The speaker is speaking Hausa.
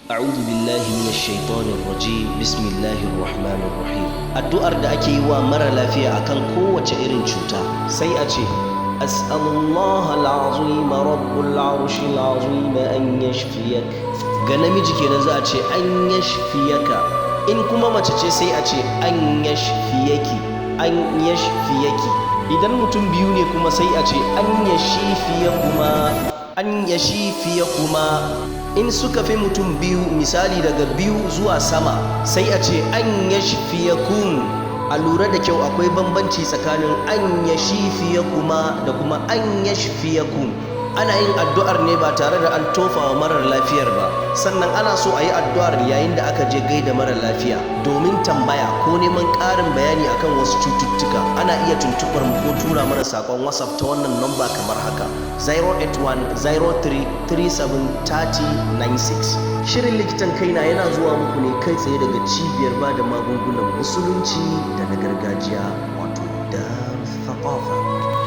A'udhu billahi minash shaitanir rajim. Bismillahir rahmanir rahim. Addu'ar da ake yi wa mara lafiya akan kowace irin cuta sai a ce as'alullaha al-azim rabbul arshil azim an yashfiyak. Ga namiji kenan za a ce an yashfiyaka. In kuma mace ce sai a ce an yashfiyaki, an yashfiyaki. Idan mutum biyu ne kuma sai a ce an yashfiyakuma, an yashfiyakuma. In suka fi mutum biyu, misali daga biyu zuwa sama, sai a ce an yashfiyakun. A lura da kyau, akwai bambanci tsakanin an yashfiyakuma da kuma an yashfiyakun. Ana yin addu'ar ne ba tare da an tofa wa marar lafiyar ba, sannan ana so a yi addu'ar yayin da aka je gaida marar lafiya domin tambaya ko neman ƙarin bayani akan wasu cututtuka. Ana iya tuntuɓar mu ko tura mana saƙon WhatsApp ta wannan namba kamar haka: 081-03-37-30-96. Shirin likitan kaina yana zuwa muku ne kai tsaye daga cibiyar ba da magungunan musulunci da na gargajiya, wato Darul Thaqafa.